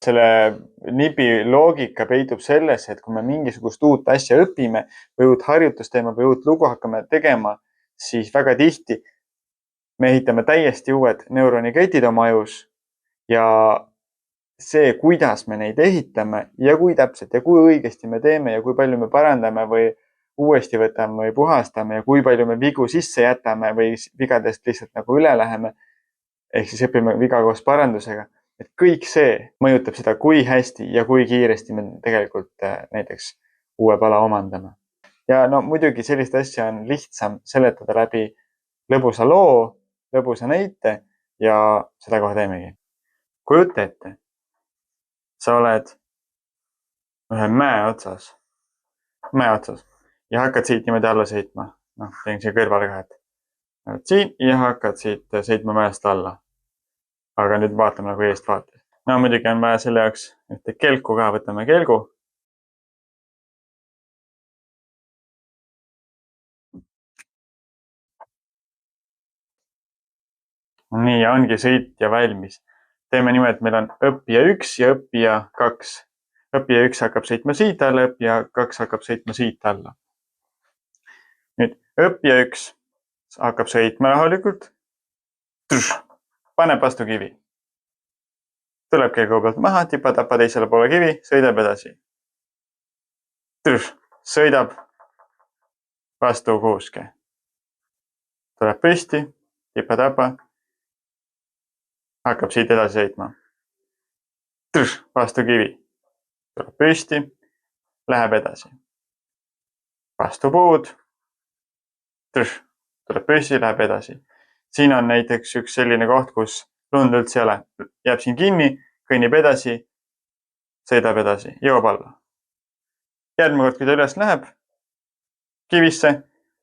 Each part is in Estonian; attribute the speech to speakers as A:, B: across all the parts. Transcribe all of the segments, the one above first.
A: selle nipi loogika peitub selles, et kui me mingisugust uut asja õpime või uut harjutust teeme või uut lugu hakkame tegema, siis väga tihti me ehitame täiesti uued neuroniketid oma ajus ja see, kuidas me neid ehitame ja kui täpselt ja kui õigesti me teeme ja kui palju me parandame või uuesti võtame või puhastame ja kui palju me vigu sisse jätame või vigadest lihtsalt nagu üle läheme, ehk siis õpime viga koos parandusega, et kõik see mõjutab seda, kui hästi ja kui kiiresti me tegelikult näiteks uue pala omandame. Ja no muidugi sellist asja on lihtsam seletada läbi lõbusa loo, lõbusa näite ja seda kohe teemegi. Kujuta ette, sa oled ühe mäe otsas ja hakkad siit niimoodi alla sõitma. Noh, teen siia kõrvale ka, et siin ja hakkad siit sõitma mäest alla. Aga nüüd vaatame nagu eest vaates. No muidugi on vaja selle jaoks ühte kelku ka, võtame kelgu. Nii, ongi sõitja valmis. Teeme niimoodi, et meil on õppija 1 ja õppija 2. Õppija 1 hakkab sõitma siit alla, õppija 2 hakkab sõitma siit alla. Nüüd õppija 1 hakkab sõitma rahulikult. Paneb vastu kivi. Tuleb kelgu pealt maha, tipa-tapa teisele poole kivi, sõidab edasi. Sõidab vastu kuuske. Tuleb püsti, tipa-tapa. Hakkab siit edasi sõitma. Vastu kivi. Tuleb püsti, läheb edasi. Vastu puud. Tuleb püsti, läheb edasi. Siin on näiteks üks selline koht, kus lund üldse ei ole. Jääb siin kinni, kõnnib edasi, sõidab edasi, jõuab alla. Järgmine kord, kui ta üles läheb, kivisse,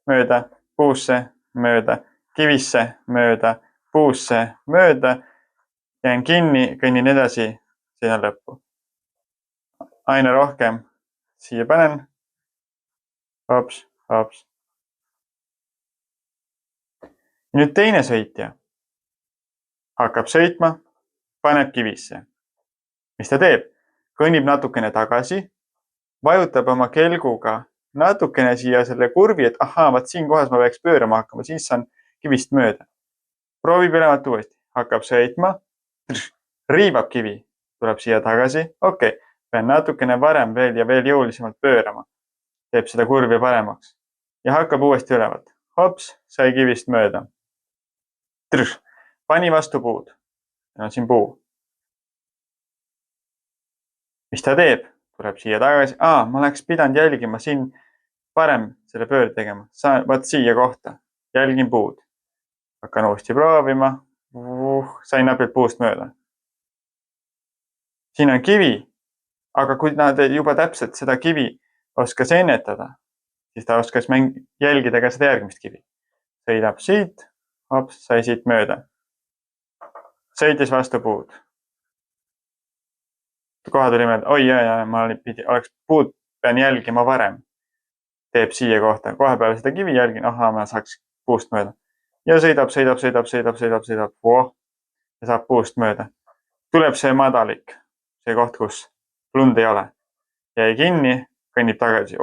A: mööda, puusse, mööda, kivisse, mööda, puusse, mööda, jään kinni, kõnnin edasi, sinna lõppu. Aina rohkem siia panen. Hops, hops. Nüüd teine sõitja hakkab sõitma, paneb kivisse. Mis ta teeb? Kõnnib natukene tagasi, vajutab oma kelguga natukene siia selle kurvi, et vaat siin kohas ma peaks pöörama hakkama, siis saan kivist mööda. Proovib ülemat uuesti, hakkab sõitma, riivab kivi, tuleb siia tagasi, pean natukene varem veel ja veel jõulisemalt pöörama. Teeb seda kurvi paremaks ja hakkab uuesti ülevalt. Hops, sai kivist mööda. Pani vastu puud. On siin puu. Mis ta teeb? Tuleb siia tagasi. Ma oleks pidanud jälgima siin parem selle pöörde tegema. Vaat siia kohta. Jälgin puud. Hakkan uuesti proovima. Sain napilt puust mööda. Siin on kivi. Aga kui nad juba täpselt seda kivi oskas ennetada, siis ta oskas jälgida ka seda järgmist kivi. Sõidab siit. Hops, sai siit mööda. Sõitis vastu puud. Kohe tuli meelde, ma oleks puud pean jälgima varem. Teeb siia kohta. Kohe peale seda kivi jälgin, ma saaks puust mööda. Ja sõidab. Ja saab puust mööda. Tuleb see madalik. See koht, kus lund ei ole. Jäi kinni, kõnnib tagasi.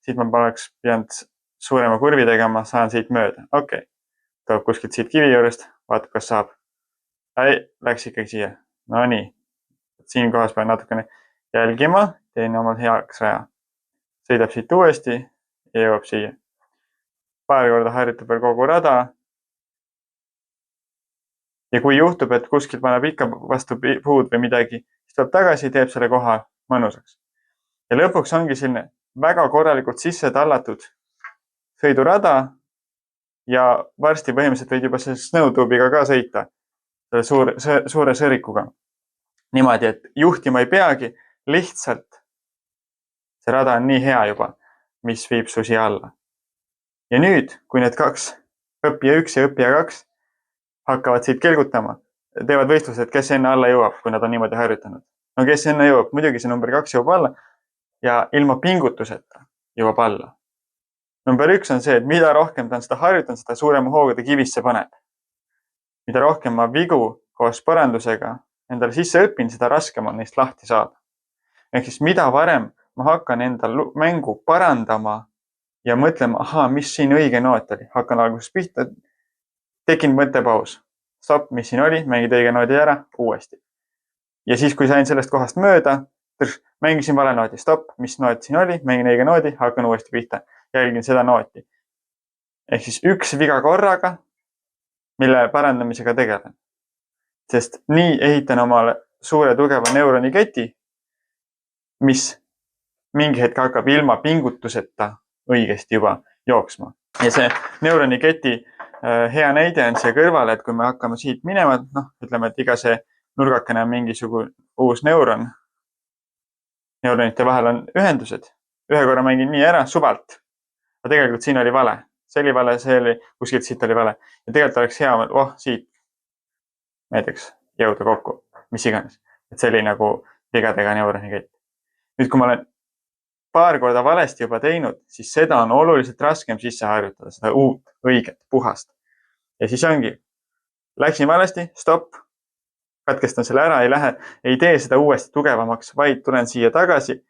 A: Siit ma oleks pidanud suurema kurvi tegema, saan siit mööda. Tuleb kuskilt siit kivi juurest, vaatab, kas saab. Läks ikkagi siia. No nii. Siin kohas pean natukene jälgima, teen omal heaks raja. Sõidab siit uuesti ja jõuab siia. Paar korda harjutab veel kogu rada. Ja kui juhtub, et kuskilt paneb ikka vastu puud või midagi, siis tuleb tagasi, teeb selle koha mõnusaks. Ja lõpuks ongi selline väga korralikult sisse tallatud sõidurada ja varsti põhimõtteliselt võid juba selle snowtube'iga ka sõita, selle suure sõrikuga. Niimoodi, et juhtima ei peagi, lihtsalt see rada on nii hea juba, mis viib su siia alla. Ja nüüd, kui need kaks, õppija 1 ja õppija 2, hakkavad siit kelgutama, teevad võistlused, kes enne alla jõuab, kui nad on niimoodi harjutanud. No kes enne jõuab, muidugi see number 2 jõuab alla ja ilma pingutuseta jõuab alla. Number 1 on see, et mida rohkem ta on seda harjutanud, seda suurema hooga ta kivisse paneb. Mida rohkem ma vigu koos parandusega endale sisse õpin, seda raskem on neist lahti saada. Ehk siis mida varem ma hakkan endal mängu parandama ja mõtlema, ahaa, mis siin õige noot oli, hakkan alguses pihta, tekin mõttepaus. Stopp, mis siin oli, mängid õige noodi ära, uuesti. Ja siis, kui sain sellest kohast mööda, mängisin vale noodi, stopp, mis noot siin oli, mängin õige noodi, hakkan uuesti pihta, jälgin seda nooti. Ehk siis üks viga korraga, mille parandamisega tegelen. Sest nii ehitan omale suure tugeva neuroniketi, mis mingi hetk hakkab ilma pingutuseta õigesti juba jooksma. Ja see neuroniketi hea näide on see kõrval, et kui me hakkame siit minema, ütleme, et iga see nurgakene on mingisugune uus neuron. Neuronite vahel on ühendused. Ühe korra mängin nii ära suvalt. Aga tegelikult siin oli vale. See oli vale, see oli kuskilt siit oli vale. Ja tegelikult oleks hea, siit näiteks jõuda kokku, mis iganes. Et see oli nagu vigadega neuronikett. Nüüd, kui ma olen paar korda valesti juba teinud, siis seda on oluliselt raskem sisse harjutada, seda uut, õiget, puhast. Ja siis ongi, läksin valesti, stopp, katkestan selle ära, ei tee seda uuesti tugevamaks, vaid tulen siia tagasi,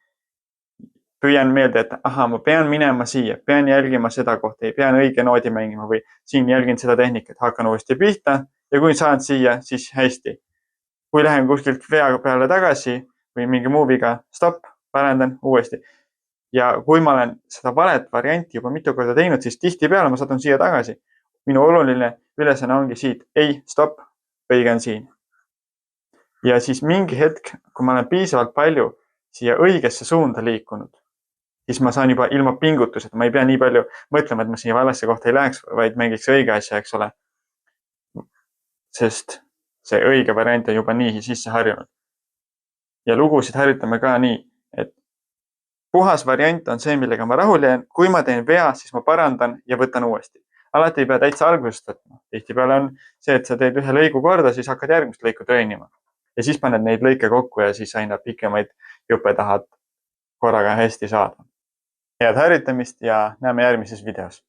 A: püüan meelde, et ma pean minema siia, pean jälgima seda kohta, ei pean õige noodi mängima või siin jälgin seda tehnikat, hakkan uuesti pihta ja kui saan siia, siis hästi. Kui lähen kuskilt vea peale tagasi või mingi muu viga, stopp, parandan uuesti. Ja kui ma olen seda valet varianti juba mitu korda teinud, siis tihtipeale ma satun siia tagasi. Minu oluline ülesanne ongi siit, ei, stopp, õige on siin. Ja siis mingi hetk, kui ma olen piisavalt palju siia õigesse suunda liikunud, siis ma saan juba ilma pingutuseta, ma ei pea nii palju mõtlema, et ma siia valesse kohta ei läheks, vaid mängiks õige asja, eks ole. Sest see õige variant on juba nii sisse harjunud. Ja lugusid harjutame ka nii, et puhas variant on see, millega ma rahul jään. Kui ma teen vea, siis ma parandan ja võtan uuesti. Alati ei pea täitsa algusest võtma. Tihtipeale on see, et sa teed ühe lõigu korda, siis hakkad järgmist lõiku treenima. Ja siis paned neid lõike kokku ja siis aina pikemaid juppe tahad korraga hästi saada. Head harjutamist ja näeme järgmises videos.